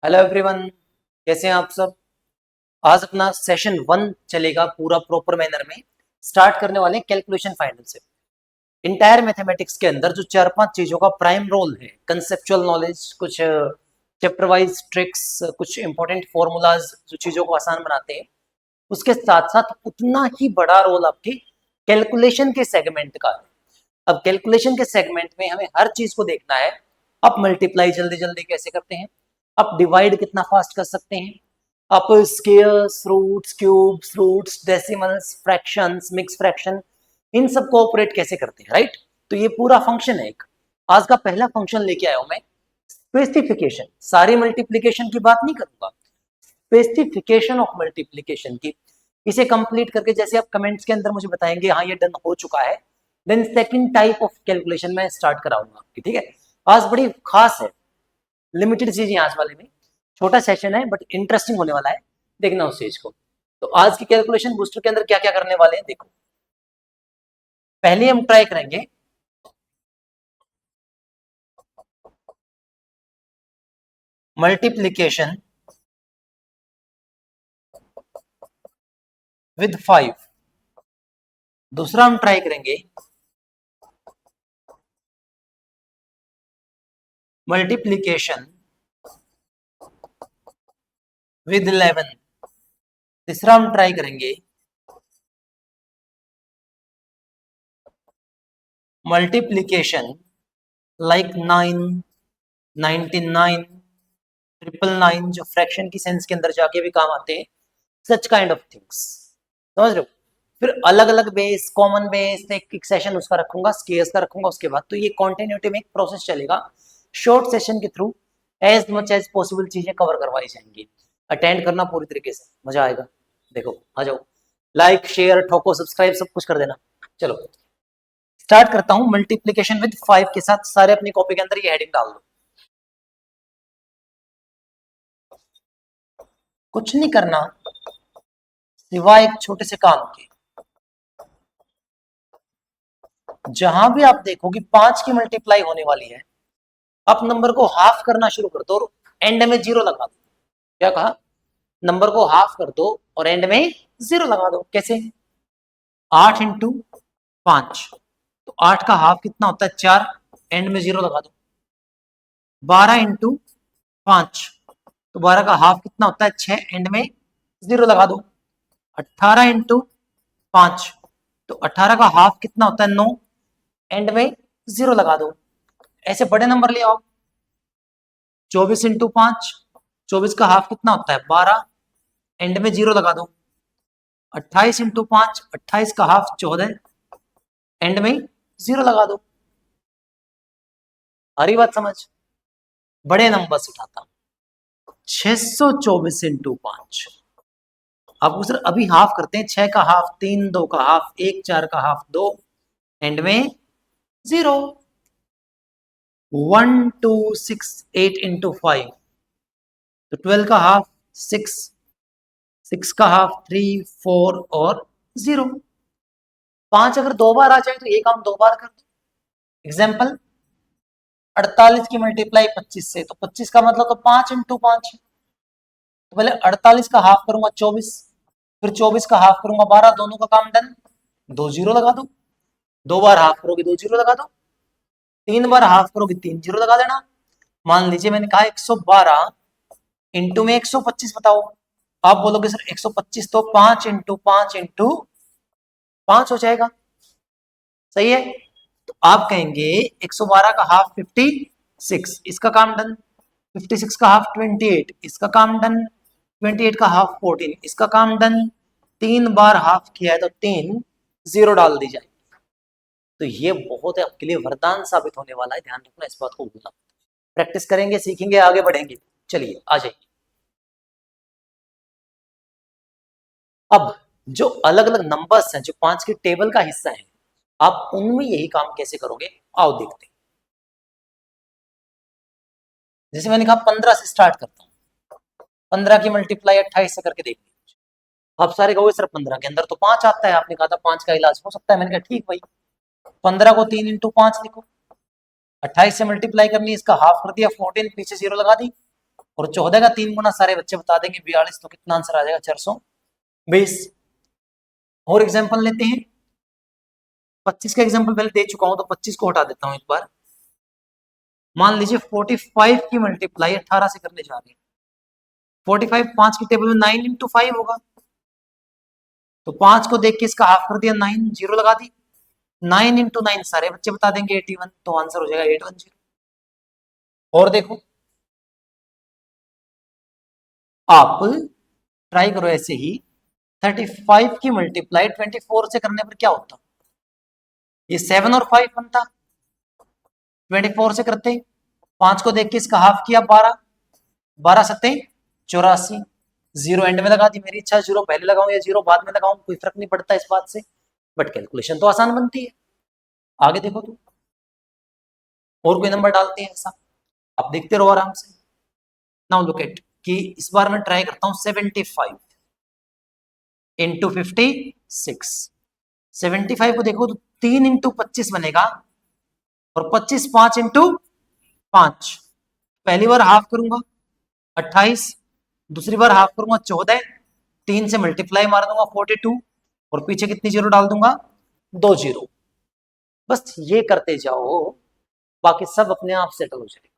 Hello everyone, कैसे हैं आप सब। आज अपना सेशन 1 चलेगा पूरा प्रॉपर मैनर में। स्टार्ट करने वाले हैं कैलकुलेशन फाइनल से। इंटायर मैथमेटिक्स के अंदर जो चार पांच चीजों का प्राइम रोल है, कंसेप्चुअल नॉलेज, कुछ चैप्टर वाइज ट्रिक्स, कुछ इंपॉर्टेंट फॉर्मूलाज जो चीजों को आसान बनाते हैं, उसके साथ साथ उतना ही बड़ा रोल आपके कैलकुलेशन के सेगमेंट का है। अब कैलकुलेशन के सेगमेंट में हमें हर चीज को देखना है। आप मल्टीप्लाई जल्दी जल्दी कैसे करते हैं, आप डिवाइड कितना फास्ट कर सकते हैं, आप squares, roots, cubes, roots, decimals, fractions, mix fraction, इन सब को ऑपरेट कैसे करते हैं, राइट। तो ये पूरा फंक्शन है एक। आज का पहला फंक्शन लेके आया हूं मैं, स्पेसिफिकेशन। सारी मल्टीप्लीकेशन की बात नहीं करूंगा, स्पेसिफिकेशन ऑफ मल्टीप्लीकेशन की। इसे कंप्लीट करके जैसे आप कमेंट्स के अंदर मुझे बताएंगे हाँ ये डन हो चुका है, then second type of calculation मैं स्टार्ट कराऊंगा आपकी, ठीक है। आज बड़ी खास है, लिमिटेड चीज है आज वाले में। छोटा सेशन है बट इंटरेस्टिंग होने वाला है, देखना उस चीज को। तो आज की कैलकुलेशन बूस्टर के अंदर क्या क्या करने वाले हैं देखो। पहले हम ट्राई करेंगे मल्टीप्लीकेशन विद 5। दूसरा हम ट्राई करेंगे मल्टीप्लीकेशन विद 11। तीसरा हम ट्राई करेंगे मल्टीप्लीकेशन लाइक 9, 99, 999, जो फ्रैक्शन की सेंस के अंदर जाके भी काम आते हैं, सच काइंड ऑफ थिंग्स। समझ रहे हो। फिर अलग अलग बेस, कॉमन बेस, एक सेशन उसका रखूंगा, स्केयर्स का रखूंगा उसके बाद। तो ये कॉन्टिन्यूटी में एक प्रोसेस चलेगा। शॉर्ट सेशन के through as much as possible चीजें कवर करवाई जाएंगी। अटेंड करना पूरी तरीके से, मजा आएगा। देखो आ जाओ, लाइक शेयर ठोको सब्सक्राइब सब कुछ कर देना। चलो स्टार्ट करता हूं मल्टीप्लीकेशन विद 5 के साथ। सारे अपनी कॉपी के अंदर ये हेडिंग डाल दो। कुछ नहीं करना सिवाय एक छोटे से काम के। जहां भी आप देखो कि 5 की मल्टीप्लाई होने वाली है, आप नंबर को हाफ करना शुरू कर दो और एंड में जीरो लगा दो। क्या कहा, नंबर को हाफ कर दो और एंड में जीरो लगा दो। कैसे, 8 इंटू 5, तो 8 का हाफ कितना होता है 4, एंड में जीरो लगा दो। 12 इंटू 5, तो 12 का हाफ कितना होता है 6, एंड में जीरो लगा दो। 18 इंटू 5, तो 18 का हाफ कितना होता है 9, एंड में जीरो लगा दो। ऐसे बड़े नंबर ले आओ। 24 इंटू 5, 24 का हाफ कितना होता है 12, एंड में जीरो लगा दो। 28 इंटू 5, 28 का हाफ 14, एंड में जीरो लगा दो। आ रही बात समझ। बड़े नंबर से उठाता हूं, 624 इंटू 5। अब सर अभी हाफ करते हैं, 6 का हाफ 3, 2 का हाफ 1, 4 का हाफ 2, एंड में जीरो। 1268 इंटू 5, तो 12 का हाफ 6, 6 का हाफ 3, 4 और जीरो। 5 अगर दो बार आ जाए तो ये काम दो बार कर दो। एग्जाम्पल, 48 की मल्टीप्लाई 25 से, तो 25 का मतलब तो 5 इंटू 5। तो पहले 48 का हाफ करूंगा 24, फिर 24 का हाफ करूंगा 12, दोनों का काम डन। दो जीरो लगा दो। दो बार हाफ करोगे दो जीरो लगा दो। तीन बार हाफ करोगे तीन जीरो लगा देना। मान लीजिए मैंने कहा 112 इंटू में 125 बताओ। आप बोलोगे सर 125 तो 5 इंटू 5 इंटू 5 हो जाएगा, सही है। तो आप कहेंगे 112 का हाफ 56, इसका काम डन। 56 का हाफ 28, इसका काम डन। 28 का हाफ 14, इसका काम डन। तीन बार हाफ किया है तो तीन जीरो डाल दी जाए। तो ये बहुत है आपके लिए वरदान साबित होने वाला है, ध्यान रखना इस बात को भूलना। प्रैक्टिस करेंगे, सीखेंगे, आगे बढ़ेंगे। चलिए आ जाइए। अब जो अलग अलग नंबर्स हैं जो 5 के टेबल का हिस्सा है, आप उनमें यही काम कैसे करोगे, आओ देखते हैं। जैसे मैंने कहा 15 से स्टार्ट करता हूं। 15 की मल्टीप्लाई 28 से करके देखिए। आप सारे कहोगे सर 15 के अंदर तो 5 आता है, आपने कहा था 5 का इलाज हो सकता है। मैंने कहा ठीक भाई, 15 को 3 इंटू 5 लिखो। 28 से मल्टीप्लाई करनी, इसका हाफ कर दिया 14, पीछे जीरो लगा दी। और 14 का 3 गुना सारे बच्चे बता देंगे 42, तो कितना आंसर आ जाएगा 420। और एग्जाम्पल लेते हैं, 25 का एग्जाम्पल पहले दे चुका हूं तो 25 को हटा देता हूं एक बार। मान लीजिए 45 की मल्टीप्लाई 18 से करने जा रहे हैं। 45 5 की टेबल में 9 इंटू 5 होगा, तो 5 को देख के इसका हाफ कर दिया, 9 जीरो लगा दी, 9 इंटू 9 सारे बच्चे बता देंगे 81, तो आंसर हो जाएगा 810। और देखो आप ट्राई करो ऐसे ही, 35 की मल्टीप्लाई 24 से करने पर क्या होता, ये 7 और 5 बनता, 24 से करते 5 को देख के इसका हाफ किया 12, 12 सत्ते 84, जीरो एंड में लगा दी, मेरी इच्छा जीरो पहले लगाऊं या जीरो बाद में लगाऊं, कोई फर्क नहीं पड़ता इस बात से, बट कैलकुलेशन तो आसान बनती है। आगे देखो तो और कोई नंबर डालते हैं ऐसा, आप देखते रहो आराम से। नाउ लुक एट कि इस बार मैं ट्राई करता हूं 75 इंटू 56, 75 को देखो तो 3 इंटू 25 बनेगा, और 25 5 इंटू 5, पहली बार हाफ करूंगा 28, दूसरी बार हाफ करूंगा 14, 3 से मल्टीप्लाई मार दूंगा 42, और पीछे कितनी जीरो डाल दूंगा 2 जीरो। बस ये करते जाओ, बाकी सब अपने आप सेटल हो जाएगा।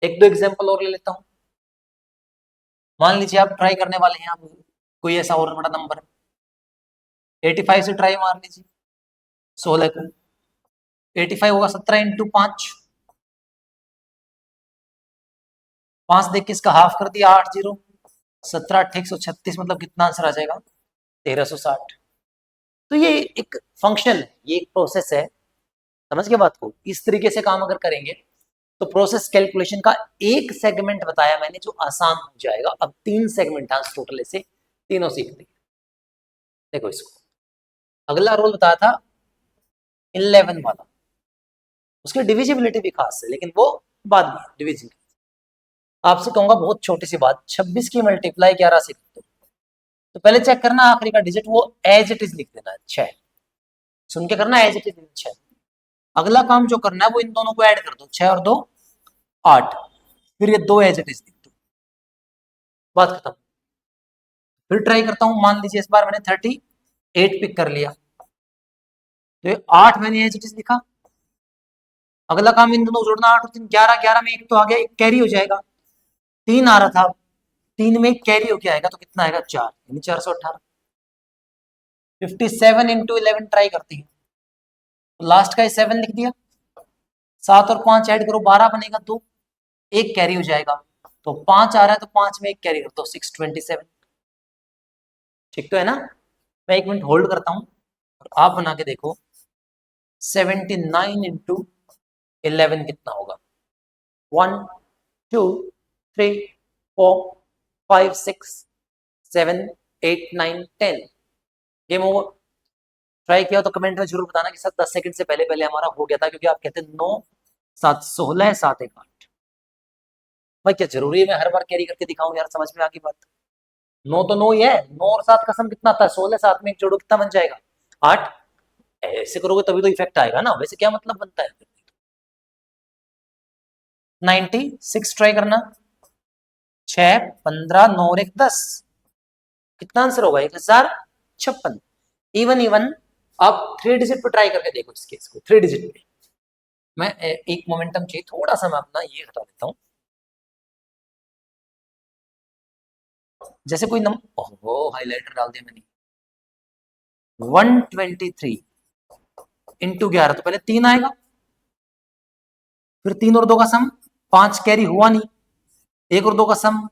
एक दो एग्जांपल और ले लेता हूं। मान लीजिए आप ट्राई करने वाले हैं, आप कोई ऐसा और बड़ा नंबर 85 से ट्राई मार लीजिए 16 को, 85 होगा 17 इंटू 5, 5 देख के इसका हाफ कर दिया 8 जीरो, 17 8 136, मतलब कितना आंसर आ जाएगा 1360। तो ये एक फंक्शन है, ये एक प्रोसेस है, समझ गए बात को। इस तरीके से काम अगर करेंगे तो प्रोसेस कैलकुलेशन का एक सेगमेंट बताया मैंने जो आसान हो जाएगा। अब 3 सेगमेंट आज टोटल से तीनों सीख लेंगे। देखो इसको, अगला रोल बताया था 11 वाला, उसकी डिविजिबिलिटी भी खास है, लेकिन वो बाद में डिविजन। आपसे कहूंगा बहुत छोटी सी बात, 26 की मल्टीप्लाई 11 से कर दो, तो पहले चेक करना आखिरी का डिजिट वो एज इट इज लिख देना है 6, सुन के करना एज इट इज 6। अगला काम जो करना है वो इन दोनों को ऐड कर दो, 6 और 2 8, फिर ये 2 एज इट इज लिख दो, बात खत्म। फिर ट्राई करता हूं, मान लीजिए इस बार मैंने 38 पिक कर लिया, तो ये 8 मैंने एज इट इज लिखा। अगला काम इन दोनों जोड़ना, 8 और 3 11, 11 में एक तो आ गया, एक कैरी हो जाएगा, 3 आ रहा था, 3 में एक कैरी होके आएगा, तो कितना आएगा 4, यानी 418। 57 इंटू 11 ट्राई करते हैं, तो लास्ट का 7 लिख दिया, 7 और 5 ऐड करो 12 बनेगा, 2 एक कैरी हो जाएगा, तो 5 आ रहा है, तो 5 में एक कैरी कर दो 627। ठीक तो है ना। मैं 1 मिनट होल्ड करता हूं और आप बना के देखो 79 इंटू 11 कितना होगा, 1 2 3 4 5 6 7 8 9 10। Game over. ट्राई किया तो कमेंट में जरूर बताना कि सर 10 सेकंड से पहले पहले हमारा हो गया था, क्योंकि आप कहते हैं 9 7 16 7 1 8। भाई क्या जरूरी है मैं हर बार कैरी करके दिखाऊं यार, समझ में आ गई बात। 9 तो 9 ही है, 9 और 7 का सम कितना आता है 16, 7 में एक जोड़ो कितना बन जाएगा 8। ऐसे करोगे तभी तो इफेक्ट आएगा ना, वैसे क्या मतलब बनता है। 96 ट्राई करना, 6 15 9 और 1 10, कितना आंसर होगा 1056। इवन इवन आप 3 डिजिट पे ट्राई करके देखो इस केस को, 3 डिजिट पे। मैं एक मोमेंटम चाहिए थोड़ा सा, मैं अपना ये हटा देता हूं, जैसे कोई नंबर, ओहो हाईलाइटर डाल दिया मैंने। 123 इंटू 11, तो पहले 3 आएगा, फिर 3 और 2 का सम 5 कैरी हुआ नहीं, 1 और 2 का सम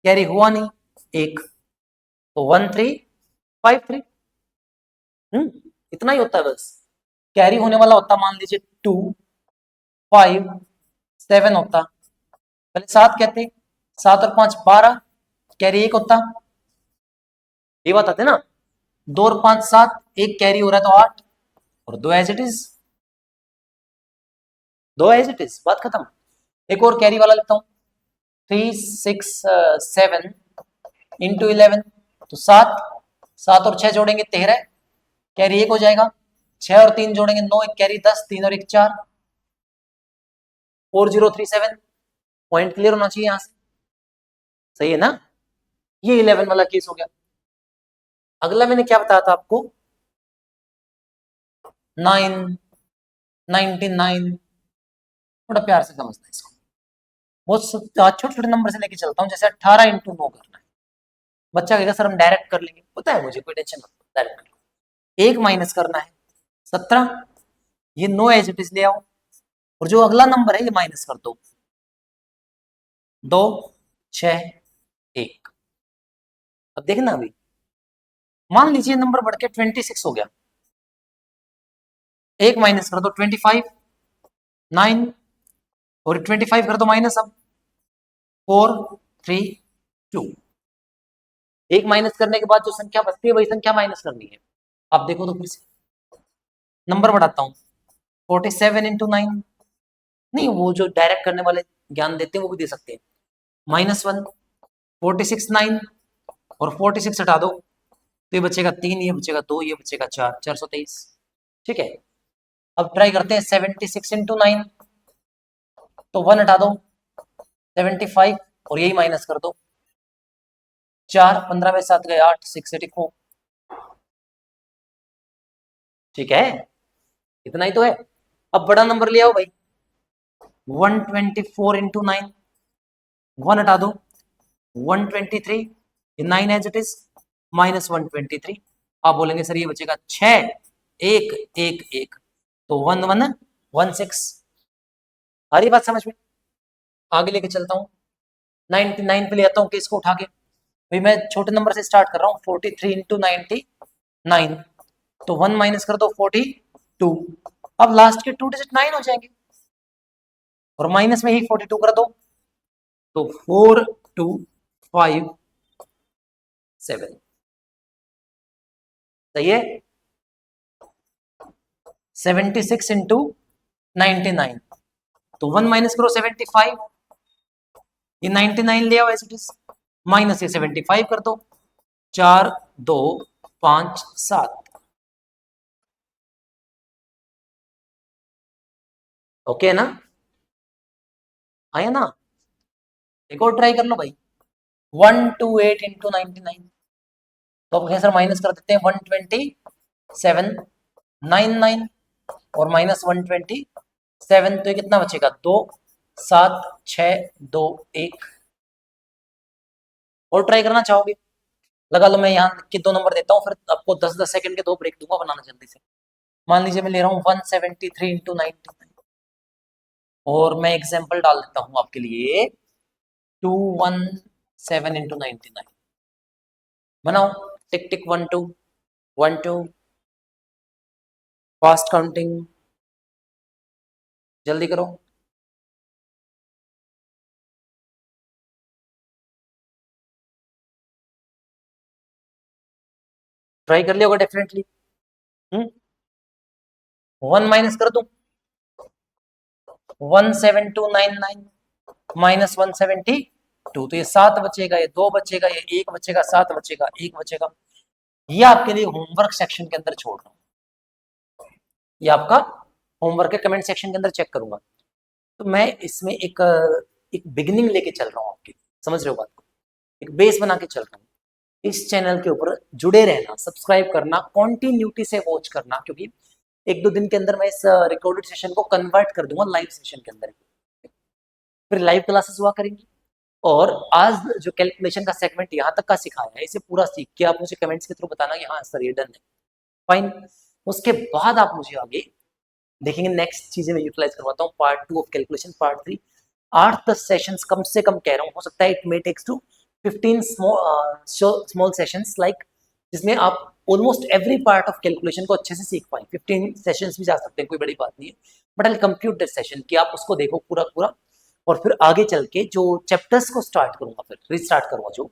कैरी हुआ नहीं 1, तो 1353। इतना ही होता है बस। कैरी होने वाला होता मान लीजिए 2 5 7 होता, पहले 7 कहते, 7 और 5 12, कैरी 1 होता, ये बात आते ना, 2 और 5 7, एक कैरी हो रहा है तो 8, और 2 as it is, 2 as it is, बात खत्म। एक और कैरी वाला लेता हूं, 3 6 7 इंटू 11, तो 7, 7 और 6 जोड़ेंगे 13, कैरी 1 हो जाएगा, 6 और 3 जोड़ेंगे 9, एक कैरी 10, 3 और 1 4, 4037, पॉइंट क्लियर होना चाहिए यहां से, सही है ना। ये 11 वाला केस हो गया। अगला मैंने क्या बताया था आपको, 9, 99, थोड़ा प्यार से समझना है इसको। बहुत छोटे छोटे नंबर से लेके चलता हूँ, जैसे 18 इंटू 9 करना है। बच्चा कहेगा सर हम डायरेक्ट कर लेंगे, पता है मुझे, कोई टेंशन मत, डायरेक्ट कर लो। 1 माइनस करना है 17, ये 9 एज इट इज ले आओ, और जो अगला नंबर है ये माइनस कर दो, 2, 6, 1। अब देखना, अभी मान लीजिए नंबर बढ़ के 26 हो गया, 1 माइनस कर दो 25, 9, और 25 कर दो माइनस, अब 4, 3, 2। 1 माइनस करने के बाद जो संख्या बचती है वही संख्या माइनस करनी है। आप देखो तो फिर से नंबर बढ़ाता हूँ, 47 इंटू 9, नहीं वो जो डायरेक्ट करने वाले ज्ञान देते हैं वो भी दे सकते हैं, -1, 46, 9, और 46 हटा दो तो ये बचेगा 3, ये बचेगा 2, ये बचेगा 4, 423। ठीक है, अब ट्राई करते हैं 76 इंटू 9, तो 1 हटा दो, 75, और यही माइनस कर दो, 4, 15 में 7 गए 8, 684। ठीक है, इतना ही तो है। अब बड़ा नंबर ले आओ भाई, 124 इंटू 9, 1 हटा दो, 123, ये 9 एज इट इज, -123। आप बोलेंगे सर ये बचेगा 6, 1, 1, 1, तो 1, 1, 16। आ रही बात समझ में? आगे लेके चलता हूँ, 99 पे ले आता हूँ केस को उठा के। भाई मैं छोटे नंबर से स्टार्ट कर रहा हूँ, 43 इंटू 99, तो 1 माइनस कर दो 42। अब लास्ट के 2 डिजिट 9 हो जाएंगे, और माइनस में ही 42 कर दो, तो 4, 2, 5, 7। सही है। 76 इंटू 99, तो 1 माइनस करो 75, ये 99 ले आओ एज इट इज, माइनस ये 75 कर दो, 4, 2, 5, 7। ओके ना, आया ना। एक और ट्राई कर लो भाई, 128 इंटू 99, तो अब सर माइनस कर देते हैं, 127, 99, और -127, तो ये कितना बचेगा, 2, 7, 6, 2, 1। और ट्राई करना चाहोगे, लगा लो, मैं यहाँ लिख के 2 नंबर देता हूँ, फिर आपको 10-10 सेकंड के 2 ब्रेक दूंगा, बनाना जल्दी से। मान लीजिए मैं ले रहा हूँ 173 इंटू 99, और मैं एग्जाम्पल डाल देता हूँ आपके लिए, 217 इंटू 99। बनाओ, टिक टिक, 1 2, 1 2, फास्ट काउंटिंग, जल्दी करो। ट्राई कर लिया होगा डेफिनेटली। 1 माइनस कर दूं, 17299, -172, तो ये 7 बचेगा, ये 2 बचेगा, ये 1 बचेगा, 7 बचेगा, 1 बचेगा। ये आपके लिए होमवर्क सेक्शन के अंदर छोड़ रहा हूँ, ये आपका होमवर्क है, कमेंट सेक्शन के अंदर चेक करूंगा। तो मैं इसमें एक बिगिनिंग लेके चल रहा हूँ आपकी, समझ रहे हो बात को, एक बेस बना के चल रहा हूँ। इस चैनल के ऊपर जुड़े रहना, सब्सक्राइब करना, कॉन्टिन्यूटी से वॉच करना, क्योंकि 1-2 दिन के अंदर मैं इस रिकॉर्डेड सेशन को कन्वर्ट कर दूंगा लाइव सेशन के अंदर, फिर लाइव क्लासेस हुआ करेंगी। और आज जो कैलकुलेशन का सेगमेंट यहाँ तक का सिखाया है, इसे पूरा सीख के आप मुझे कमेंट्स के थ्रू बताना कि हाँ सर ये डन है, फाइन। उसके बाद आप मुझे आगे देखेंगे, नेक्स्ट चीजें मैं यूटिलाइज करवाता हूँ, part 2 of calculation, part 3, 8-10 sessions कम से कम कह रहा हूँ, हो सकता है it may takes to 15 small sessions, like जिसमें आप almost every part of calculation को अच्छे से सीख पाए। 15 सेशंस भी जा सकते हैं, कोई बड़ी बात नहीं है, but I compute this session कि आप उसको देखो पूरा पूरा, और फिर आगे चल के जो चैप्टर्स को स्टार्ट करूंगा, फिर रिस्टार्ट करूंगा जो,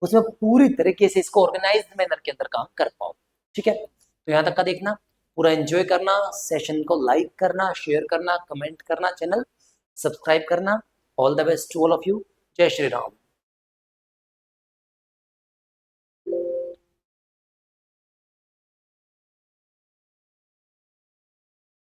उसमें पूरी तरीके से इसको ऑर्गेनाइज्ड मैनर के अंदर काम कर पाऊँ। ठीक है, तो यहाँ तक का देखना, पूरा एंजॉय करना, सेशन को लाइक करना, शेयर करना, कमेंट करना, चैनल सब्सक्राइब करना। All the best to all of you. जय श्री राम।